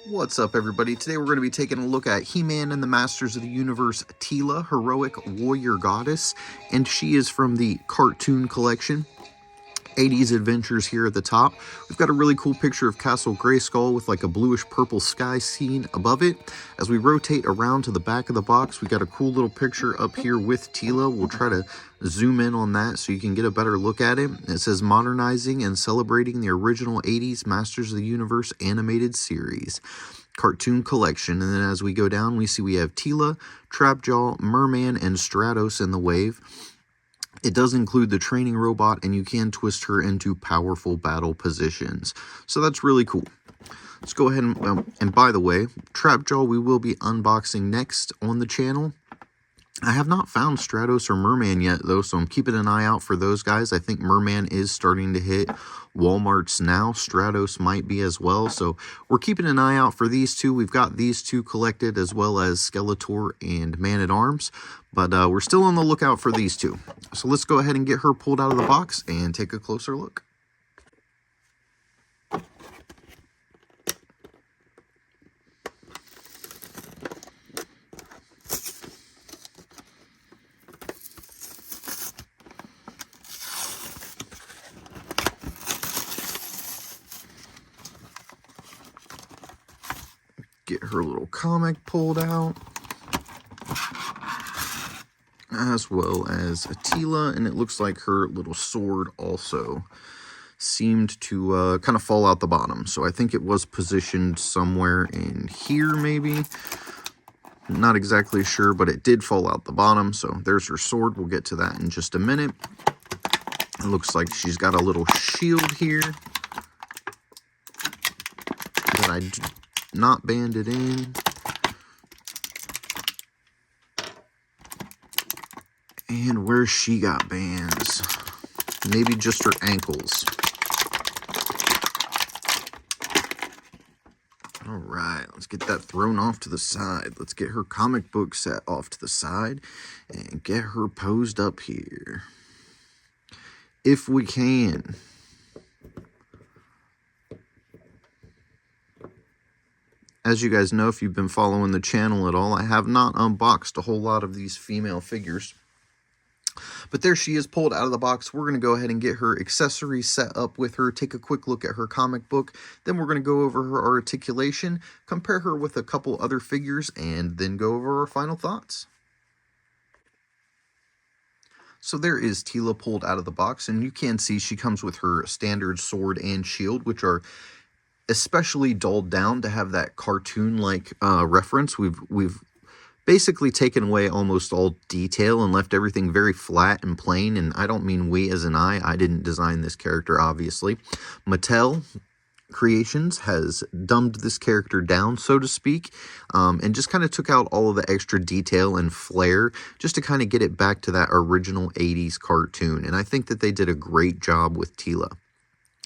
What's up, everybody? Today we're going to be taking a look at He-Man and the Masters of the Universe, Teela, Heroic Warrior Goddess, and she is from the cartoon collection. 80s adventures here at the top. We've got a really cool picture of Castle Grayskull with like a bluish purple sky scene above it. As we rotate around to the back of the box, we got a cool little picture up here with Teela. We'll try to zoom in on that so you can get a better look at it. It says modernizing and celebrating the original 80s Masters of the Universe animated series cartoon collection. And then as we go down, we see we have Teela, Trapjaw, Merman, and Stratos in the wave. It does include the training robot, and you can twist her into powerful battle positions. So that's really cool. Let's go ahead and by the way, Trapjaw we will be unboxing next on the channel. I have not found Stratos or Merman yet, though, so I'm keeping an eye out for those guys. I think Merman is starting to hit Walmarts now. Stratos might be as well, so we're keeping an eye out for these two. We've got these two collected, as well as Skeletor and Man-at-Arms, but we're still on the lookout for these two. So let's go ahead and get her pulled out of the box and take a closer look. Get her little comic pulled out, as well as a Teela, and it looks like her little sword also seemed to kind of fall out the bottom. So I think it was positioned somewhere in here, maybe. Not exactly sure, but it did fall out the bottom. So there's her sword. We'll get to that in just a minute. It looks like she's got a little shield here that I not banded in. And where she got bands, maybe just her ankles. All right, let's get that thrown off to the side. Let's get her comic book set off to the side and get her posed up here, if we can. As you guys know, if you've been following the channel at all, I have not unboxed a whole lot of these female figures. But there she is, pulled out of the box. We're going to go ahead and get her accessories set up with her, take a quick look at her comic book. Then we're going to go over her articulation, compare her with a couple other figures, and then go over our final thoughts. So there is Teela pulled out of the box, and you can see she comes with her standard sword and shield, which are especially dulled down to have that cartoon-like reference. We've basically taken away almost all detail and left everything very flat and plain. And I don't mean we as in I didn't design this character, obviously. Mattel Creations has dumbed this character down, so to speak, and just kind of took out all of the extra detail and flair just to kind of get it back to that original 80s cartoon. And I think that they did a great job with Teela.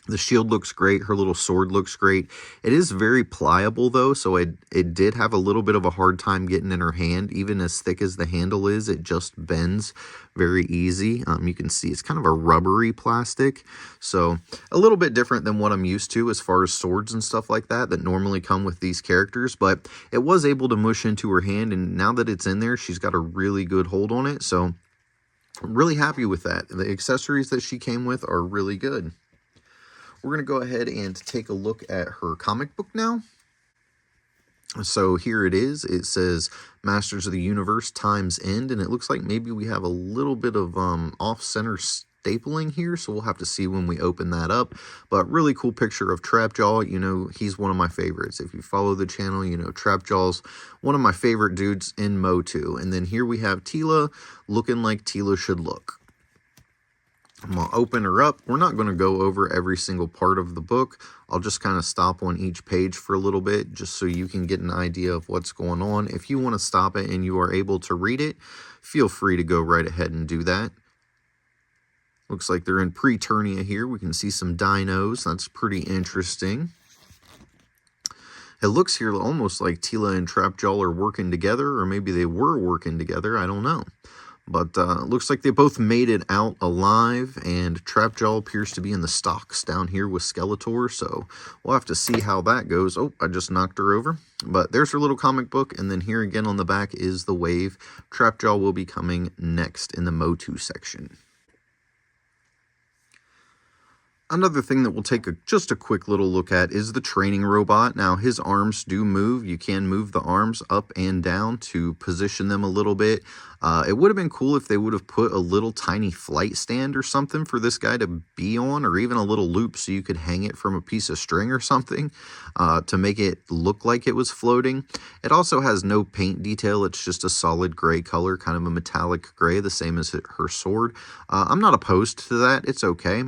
The shield looks great. Her little sword looks great. It is very pliable, though, so it did have a little bit of a hard time getting in her hand. Even as thick as the handle is, it just bends very easy. You can see it's kind of a rubbery plastic, so a little bit different than what I'm used to as far as swords and stuff like that normally come with these characters, but it was able to mush into her hand, and now that it's in there, she's got a really good hold on it, so I'm really happy with that. The accessories that she came with are really good. We're going to go ahead and take a look at her comic book now. So here it is. It says Masters of the Universe Time's End, and it looks like maybe we have a little bit of off-center stapling here, so we'll have to see when we open that up. But really cool picture of Trapjaw. You know, he's one of my favorites. If you follow the channel, you know Trapjaw's one of my favorite dudes in Motu. And then here we have Teela looking like Teela should look. I'm going to open her up. We're not going to go over every single part of the book. I'll just kind of stop on each page for a little bit just so you can get an idea of what's going on. If you want to stop it and you are able to read it, feel free to go right ahead and do that. Looks like they're in Preternia here. We can see some dinos. That's pretty interesting. It looks here almost like Teela and Trapjaw are working together, or maybe they were working together. I don't know. But looks like they both made it out alive, and Trapjaw appears to be in the stocks down here with Skeletor, so we'll have to see how that goes. Oh, I just knocked her over. But there's her little comic book, and then here again on the back is the wave. Trapjaw will be coming next in the Motu section. Another thing that we'll take just a quick little look at is the training robot. Now, his arms do move. You can move the arms up and down to position them a little bit. It would have been cool if they would have put a little tiny flight stand or something for this guy to be on, or even a little loop so you could hang it from a piece of string or something to make it look like it was floating. It also has no paint detail. It's just a solid gray color, kind of a metallic gray, the same as her sword. I'm not opposed to that. It's okay.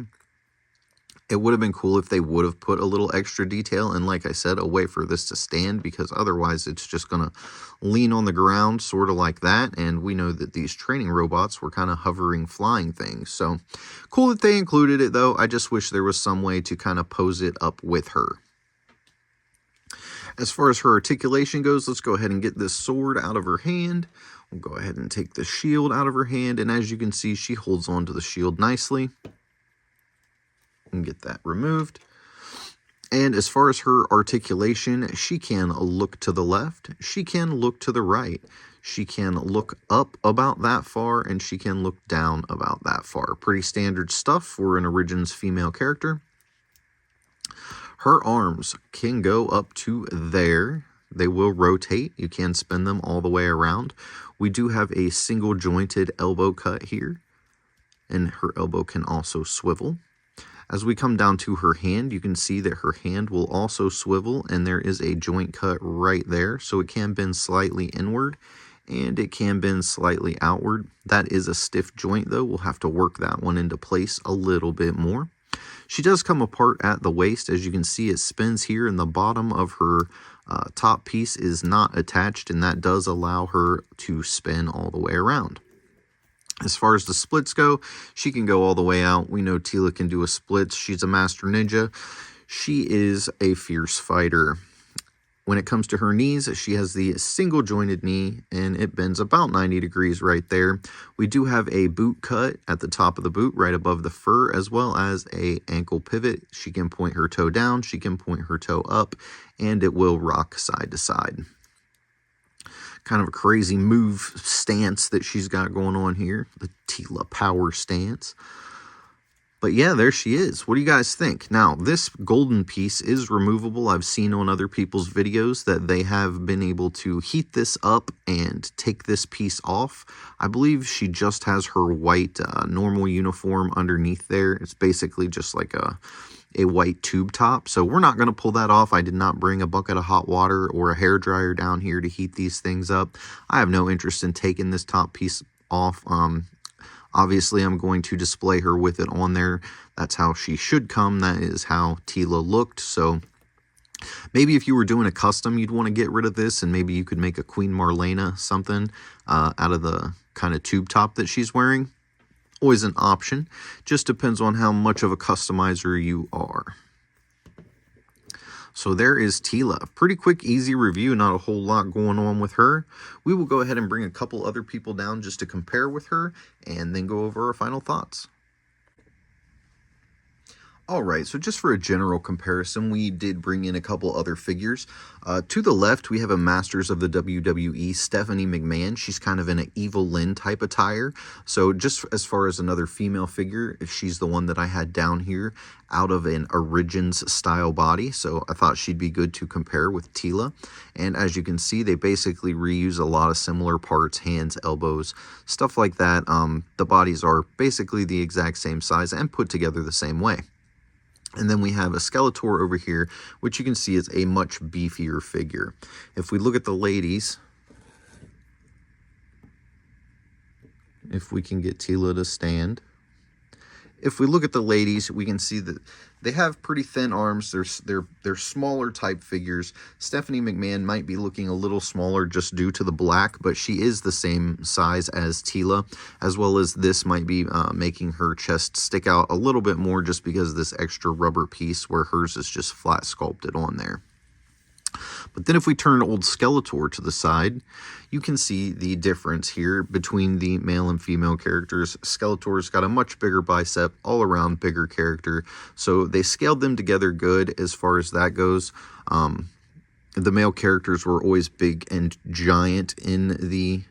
It would have been cool if they would have put a little extra detail and, like I said, a way for this to stand, because otherwise it's just going to lean on the ground sort of like that. And we know that these training robots were kind of hovering, flying things. So cool that they included it, though. I just wish there was some way to kind of pose it up with her. As far as her articulation goes, let's go ahead and get this sword out of her hand. We'll go ahead and take the shield out of her hand. And as you can see, she holds on to the shield nicely. And get that removed. And as far as her articulation, she can look to the left, she can look to the right, she can look up about that far, and she can look down about that far. Pretty standard stuff for an Origins female character. Her arms can go up to there. They will rotate. You can spin them all the way around. We do have a single jointed elbow cut here, and her elbow can also swivel. As we come down to her hand, you can see that her hand will also swivel, and there is a joint cut right there. So it can bend slightly inward, and it can bend slightly outward. That is a stiff joint, though. We'll have to work that one into place a little bit more. She does come apart at the waist. As you can see, it spins here, and the bottom of her top piece is not attached, and that does allow her to spin all the way around. As far as the splits go, she can go all the way out. We know Teela can do a split. She's a master ninja. She is a fierce fighter. When it comes to her knees, she has the single jointed knee, and it bends about 90 degrees right there. We do have a boot cut at the top of the boot right above the fur, as well as a ankle pivot. She can point her toe down, she can point her toe up, and it will rock side to side. Kind of a crazy move stance that she's got going on here, the Teela power stance. But yeah, there she is. What do you guys think? Now, this golden piece is removable. I've seen on other people's videos that they have been able to heat this up and take this piece off. I believe she just has her white normal uniform underneath there. It's basically just like a white tube top. So we're not going to pull that off. I did not bring a bucket of hot water or a hairdryer down here to heat these things up. I have no interest in taking this top piece off. Obviously, I'm going to display her with it on there. That's how she should come. That is how Teela looked. So maybe if you were doing a custom, you'd want to get rid of this, and maybe you could make a Queen Marlena something out of the kind of tube top that she's wearing. Always an option. Just depends on how much of a customizer you are. So there is Teela. Pretty quick, easy review. Not a whole lot going on with her. We will go ahead and bring a couple other people down just to compare with her, and then go over our final thoughts. Alright, so just for a general comparison, we did bring in a couple other figures. To the left, we have a Masters of the WWE, Stephanie McMahon. She's kind of in an Evil Lynn type attire. So just as far as another female figure, she's the one that I had down here out of an Origins style body. So I thought she'd be good to compare with Teela. And as you can see, they basically reuse a lot of similar parts, hands, elbows, stuff like that. The bodies are basically the exact same size and put together the same way. And then we have a Skeletor over here, which you can see is a much beefier figure. If we look at the ladies, if we can get Teela to stand. If we look at the ladies, we can see that they have pretty thin arms. They're smaller type figures. Stephanie McMahon might be looking a little smaller just due to the black, but she is the same size as Teela, as well as this might be making her chest stick out a little bit more just because of this extra rubber piece where hers is just flat sculpted on there. But then if we turn old Skeletor to the side, you can see the difference here between the male and female characters. Skeletor's got a much bigger bicep, all around bigger character. So they scaled them together good as far as that goes. The male characters were always big and giant in the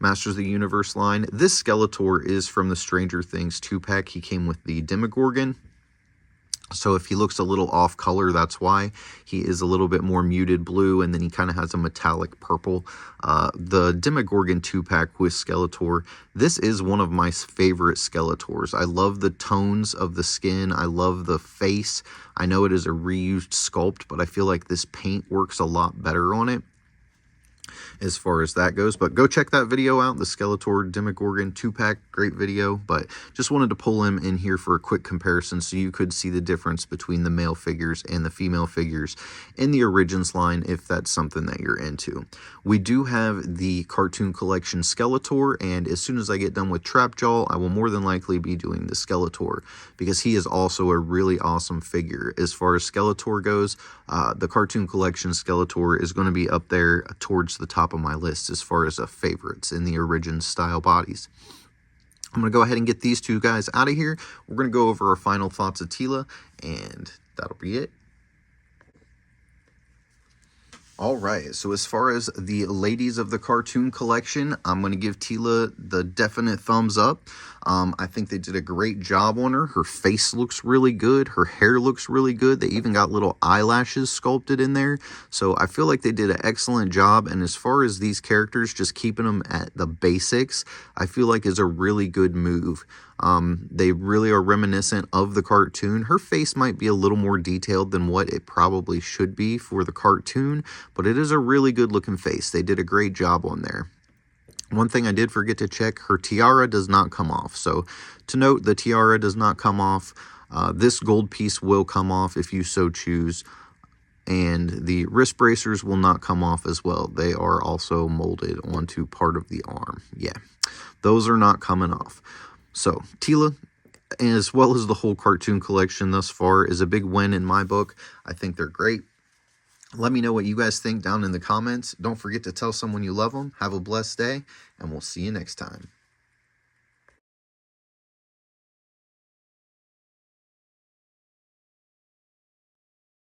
Masters of the Universe line. This Skeletor is from the Stranger Things 2-pack. He came with the Demogorgon. So if he looks a little off color, that's why. He is a little bit more muted blue, and then he kind of has a metallic purple. The Demogorgon 2-pack with Skeletor, this is one of my favorite Skeletors. I love the tones of the skin. I love the face. I know it is a reused sculpt, but I feel like this paint works a lot better on it as far as that goes. But go check that video out, the Skeletor Demogorgon 2-pack, great video. But just wanted to pull him in here for a quick comparison so you could see the difference between the male figures and the female figures in the Origins line, if that's something that you're into. We do have the cartoon collection Skeletor, and as soon as I get done with Trapjaw, I will more than likely be doing the Skeletor, because he is also a really awesome figure. As far as Skeletor goes, the cartoon collection Skeletor is going to be up there towards the top of my list as far as favorites in the Origins style bodies. I'm going to go ahead and get these two guys out of here. We're going to go over our final thoughts of Teela, and that'll be it. All right, so as far as the ladies of the cartoon collection, I'm going to give Teela the definite thumbs up. I think they did a great job on her. Her face looks really good. Her hair looks really good. They even got little eyelashes sculpted in there. So I feel like they did an excellent job. And as far as these characters, just keeping them at the basics, I feel like is a really good move. They really are reminiscent of the cartoon. Her face might be a little more detailed than what it probably should be for the cartoon, but it is a really good looking face. They did a great job on there. One thing I did forget to check, her tiara does not come off. So to note, the tiara does not come off. This gold piece will come off if you so choose. And the wrist bracers will not come off as well. They are also molded onto part of the arm. Yeah, those are not coming off. So Teela, as well as the whole cartoon collection thus far, is a big win in my book. I think they're great. Let me know what you guys think down in the comments. Don't forget to tell someone you love them. Have a blessed day, and we'll see you next time.